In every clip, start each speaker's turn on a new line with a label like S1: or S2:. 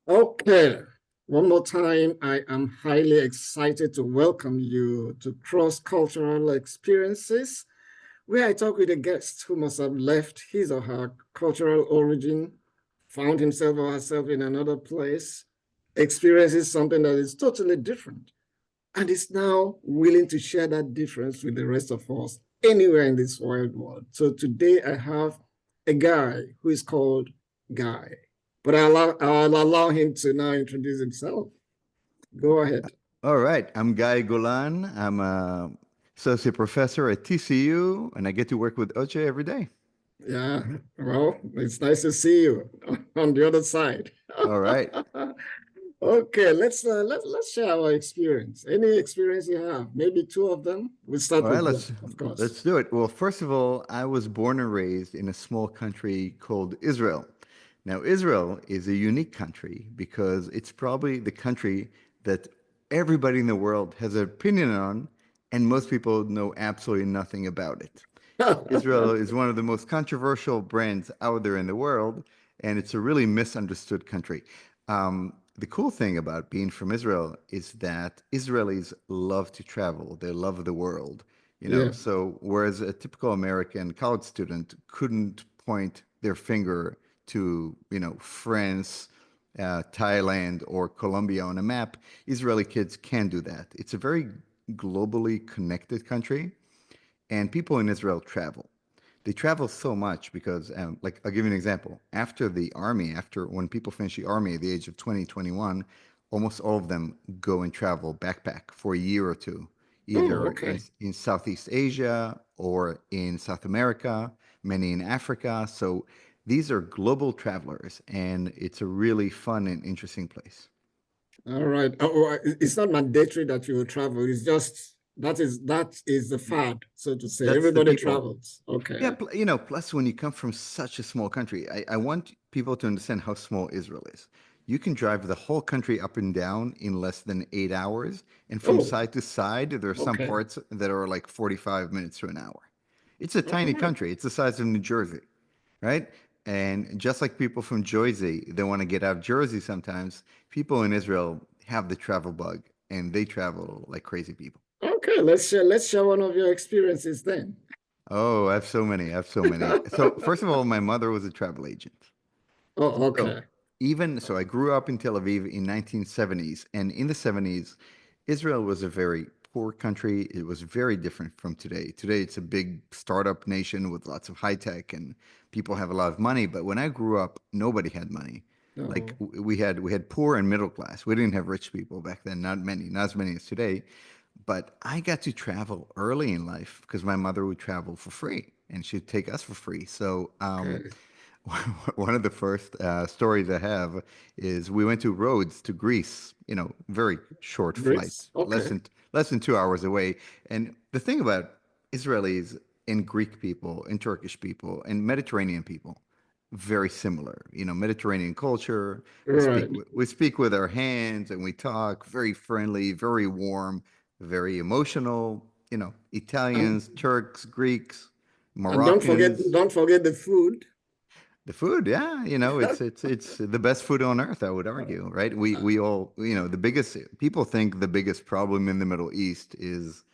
S1: Okay, one more time, I am highly excited to welcome you to Cross-Cultural Experiences, where I talk with a guest who must have left his or her cultural origin, found himself or herself in another place, experiences something that is totally different, and is now willing to share that difference with the rest of us anywhere in this wide world. So today I have a guy who is called Guy, but I'll allow him to now introduce himself. Go ahead.
S2: All right, I'm Guy Golan. I'm a associate professor at TCU, and I get to work with Uche every day.
S1: Yeah, well, it's nice to see you on the other side.
S2: All right.
S1: Okay, let's share our experience. Any experience you have, maybe two of them. We'll
S2: All
S1: start
S2: right,
S1: with one,
S2: let's
S1: of course.
S2: let's do it. Well, first of all, I was born and raised in a small country called Israel. Now, Israel is a unique country because it's probably the country that everybody in the world has an opinion on, and most people know absolutely nothing about it. Israel is one of the most controversial brands out there in the world, and it's a really misunderstood country. The cool thing about being from Israel is that Israelis love to travel. They love the world,
S1: Yeah.
S2: So whereas a typical American college student couldn't point their finger to, France, Thailand, or Colombia on a map, Israeli kids can do that. It's a very globally connected country, and people in Israel travel. They travel so much because, like, I'll give you an example. After the army, after when people finish the army at the age of 20, 21, almost all of them go and travel backpack for a year or two,
S1: Oh,
S2: either in,
S1: okay.
S2: in Southeast Asia or in South America, many in Africa. So these are global travelers, and it's a really fun and interesting place.
S1: All right. It's not mandatory that you will travel. It's just that is the fad, so to say.
S2: That's the
S1: Everybody
S2: people.
S1: travels. Okay.
S2: Yeah, plus when you come from such a small country, I want people to understand how small Israel is. You can drive the whole country up and down in less than 8 hours, and from
S1: Oh,
S2: side to side, there are some
S1: okay.
S2: parts that are like 45 minutes to an hour. It's a
S1: All
S2: tiny
S1: right.
S2: country. It's the size of New Jersey, right? And just like people from Jersey, they want to get out of Jersey sometimes, people in Israel have the travel bug, and they travel like crazy people.
S1: Okay, let's share one of your experiences then.
S2: Oh, I have so many. I have so many. So, first of all, my mother was a travel agent.
S1: Oh,
S2: So
S1: okay.
S2: I grew up in Tel Aviv in 1970s, and in the 70s, Israel was a very poor country. It was very different from today. Today, it's a big startup nation with lots of high tech, and people have a lot of money. But when I grew up, nobody had money. Like
S1: No.
S2: we had poor and middle class. We didn't have rich people back then. Not many, not as many as today. But I got to travel early in life because my mother would travel for free, and she'd take us for free. So
S1: Okay.
S2: one of the first stories I have is we went to Rhodes to Greece. Very short flight,
S1: Greece.
S2: less
S1: Okay.
S2: than less than 2 hours away. And the thing about Israelis and Greek people and Turkish people and Mediterranean people, very similar. Mediterranean culture. We speak
S1: Right.
S2: we speak with our hands and we talk. Very friendly, very warm, very emotional.
S1: And
S2: Italians, Turks, Greeks,
S1: and don't forget
S2: Moroccans.
S1: don't forget the food.
S2: The food, yeah, it's the best food on earth, I would argue, right? We all, the biggest people think the biggest problem in the Middle East is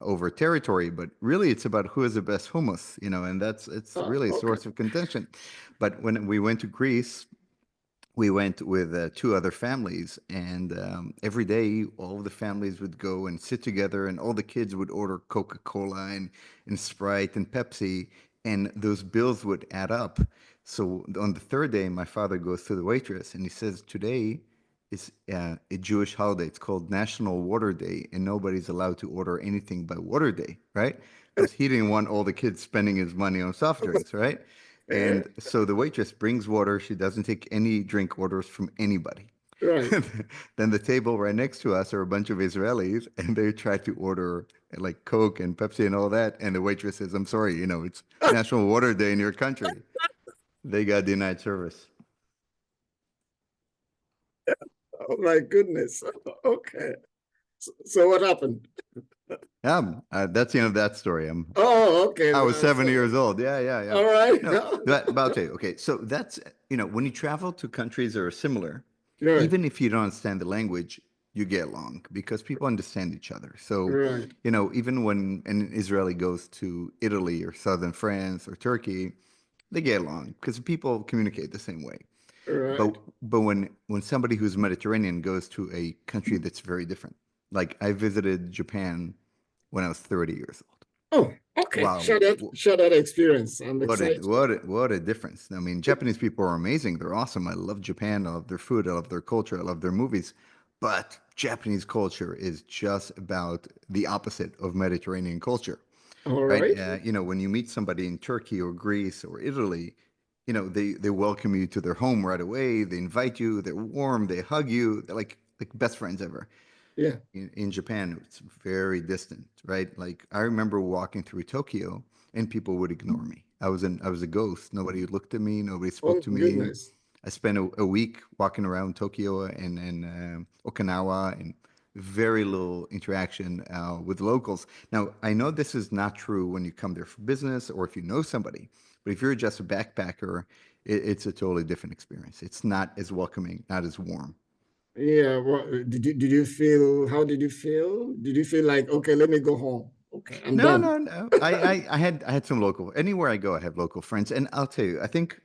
S2: over territory, but really it's about who has the best hummus, and it's really a
S1: Okay.
S2: source of contention. But when we went to Greece, we went with two other families, and every day all of the families would go and sit together, and all the kids would order Coca-Cola and Sprite and Pepsi, and those bills would add up. So on the third day, my father goes to the waitress and he says, "Today is a Jewish holiday. It's called National Water Day, and nobody's allowed to order anything by Water Day, right?" Because he didn't want all the kids spending his money on soft drinks, right?
S1: Eh,
S2: And so the waitress brings water. She doesn't take any drink orders from anybody.
S1: right.
S2: Then the table right next to us are a bunch of Israelis, and they try to order like Coke and Pepsi and all that. And the waitress says, "I'm sorry, it's National Water Day in your country." They got denied service.
S1: Oh my goodness. Okay. So what happened?
S2: Yeah, that's the end of that story.
S1: Oh, okay.
S2: I was
S1: Well,
S2: 7 years old. Yeah, yeah, yeah.
S1: all right.
S2: No, but I'll tell you. Okay, so that's when you travel to countries that are similar,
S1: Right.
S2: Even if you don't understand the language, you get along because people understand each other. So,
S1: Right.
S2: even when an Israeli goes to Italy or southern France or Turkey, they get along because people communicate the same way. But
S1: Right.
S2: when somebody who's Mediterranean goes to a country that's very different, like I visited Japan when I was 30 years old.
S1: Oh, okay.
S2: Wow,
S1: Share that experience. I'm
S2: what a
S1: excited.
S2: what a difference! I mean, Japanese people are amazing. They're awesome. I love Japan. I love their food. I love their culture. I love their movies. But Japanese culture is just about the opposite of Mediterranean culture,
S1: All
S2: right?
S1: right.
S2: When you meet somebody in Turkey or Greece or Italy, they welcome you to their home right away. They invite you. They're warm. They hug you. They're like best friends ever.
S1: Yeah.
S2: In Japan, it's very distant, right? Like I remember walking through Tokyo and people would ignore me. I was a ghost. Nobody looked at me. Nobody spoke
S1: Oh,
S2: to me.
S1: goodness.
S2: I spent a week walking around Tokyo and Okinawa and very little interaction with locals. Now, I know this is not true when you come there for business or if you know somebody, but if you're just a backpacker, it's a totally different experience. It's not as welcoming, not as warm.
S1: Yeah. What did you feel? How did you feel? Did you feel like, okay, let me go home? Okay, I'm
S2: No,
S1: done.
S2: no, no. I had some local. Anywhere I go, I have local friends, and I'll tell you, I think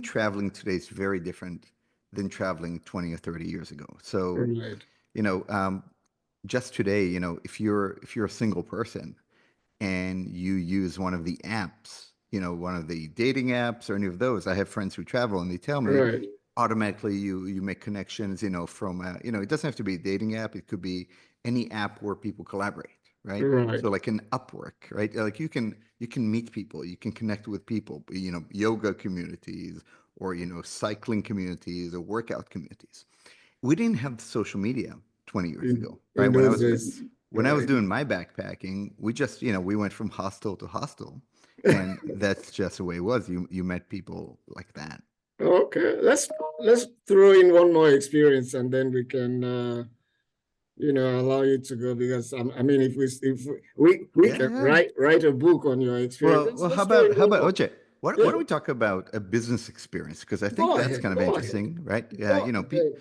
S2: traveling today is very different than traveling 20 or 30 years ago. So,
S1: Right.
S2: you know, um, just today, if you're a single person and you use one of the apps, one of the dating apps or any of those, I have friends who travel and they tell me
S1: Right.
S2: automatically you make connections, from it doesn't have to be a dating app. It could be any app where people collaborate, right?
S1: Right.
S2: So like an Upwork, right? Like you can meet people, you can connect with people, yoga communities or cycling communities or workout communities. We didn't have social media 20 years ago, right?
S1: In those days.
S2: When I was
S1: Right.
S2: doing my backpacking, we just, we went from hostel to hostel, and that's just the way it was. You met people like that.
S1: Okay. Let's throw in one more experience and then we can allow you to go because I mean if we
S2: Yeah,
S1: can
S2: yeah.
S1: write a book on your experience.
S2: Well,
S1: Let's throw in
S2: how
S1: one
S2: about
S1: more.
S2: Oche? Why
S1: Yeah.
S2: don't we talk about a business experience? Because I think
S1: Go
S2: that's
S1: ahead.
S2: kind of
S1: Go ahead.
S2: interesting, right?
S1: Go ahead.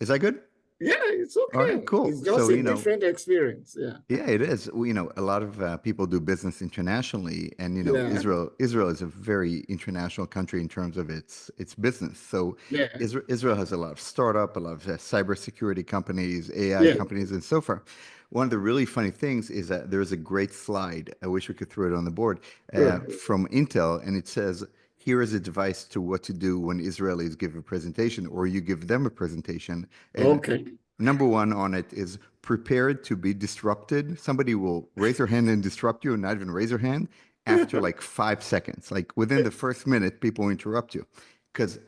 S2: Is that good?
S1: Yeah, it's
S2: All right,
S1: okay.
S2: cool.
S1: It's just
S2: So,
S1: a different experience. Yeah.
S2: yeah, it is. Well, a lot of people do business internationally, and
S1: Yeah.
S2: Israel is a very international country in terms of its business. So,
S1: Yeah.
S2: Israel has a lot of startup, a lot of cybersecurity companies, AI
S1: Yeah.
S2: companies, and so forth. One of the really funny things is that there's a great slide. I wish we could throw it on the board
S1: Right.
S2: from Intel, and it says, "Here is advice to what to do when Israelis give a presentation, or you give them a presentation." And
S1: Okay.
S2: number one on it is prepared to be disrupted. Somebody will raise their hand and disrupt you and not even raise their hand after like 5 seconds. Like within the first minute, people interrupt you because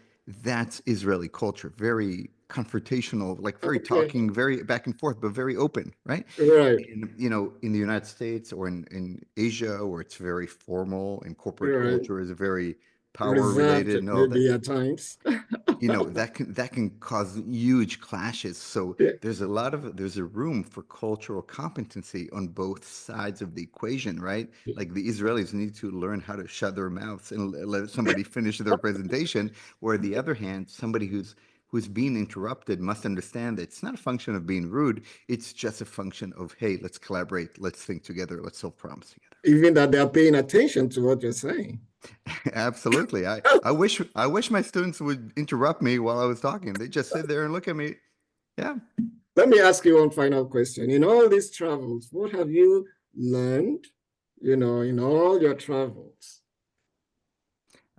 S2: that's Israeli culture. Very confrontational, like very
S1: Okay.
S2: talking, very back and forth, but very open, right?
S1: Right.
S2: And, in the United States or in Asia, where it's very formal and corporate
S1: Right.
S2: culture is very power
S1: Reserved
S2: related and all that,
S1: maybe at times.
S2: that can cause huge clashes. So
S1: Yeah.
S2: there's a room for cultural competency on both sides of the equation, right? Like the Israelis need to learn how to shut their mouths and let somebody finish their presentation, where the other hand, somebody who's being interrupted must understand that it's not a function of being rude, it's just a function of, hey, let's collaborate, let's think together, let's solve problems together.
S1: Even that they're paying attention to what you're saying.
S2: Absolutely. I wish my students would interrupt me while I was talking. They just sit there and look at me. Yeah.
S1: Let me ask you one final question. In all these travels, what have you learned, in all your travels?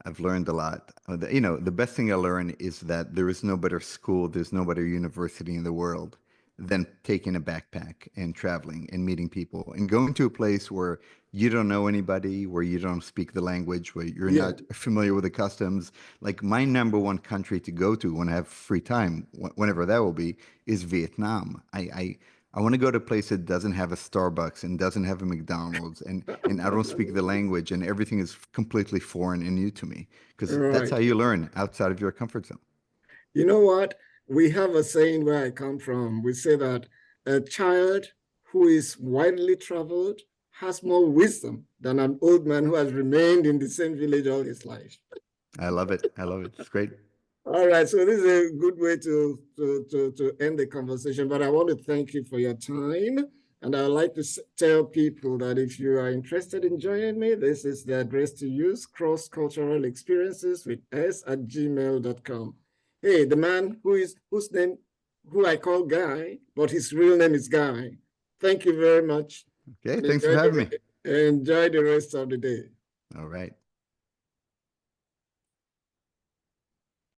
S2: I've learned a lot. The best thing I learned is that there is no better school, there's no better university in the world than taking a backpack and traveling and meeting people and going to a place where you don't know anybody, where you don't speak the language, where you're
S1: Yeah.
S2: not familiar with the customs. Like my number one country to go to when I have free time, whenever that will be, is Vietnam. I want to go to a place that doesn't have a Starbucks and doesn't have a McDonald's, and I don't speak the language, and everything is completely foreign and new to me, because that's how
S1: Right.
S2: you learn outside of your comfort zone.
S1: You know what? We have a saying where I come from. We say that a child who is widely traveled has more wisdom than an old man who has remained in the same village all his life.
S2: I love it. I love it. It's great.
S1: All right, so this is a good way to end the conversation, but I want to thank you for your time. And I would like to tell people that if you are interested in joining me, this is the address to use, crossculturalexperiences with s@gmail.com. Hey, the man who I call Guy, but his real name is Guy. Thank you very much.
S2: Okay,
S1: And
S2: thanks for having me.
S1: enjoy the rest of the day.
S2: All right.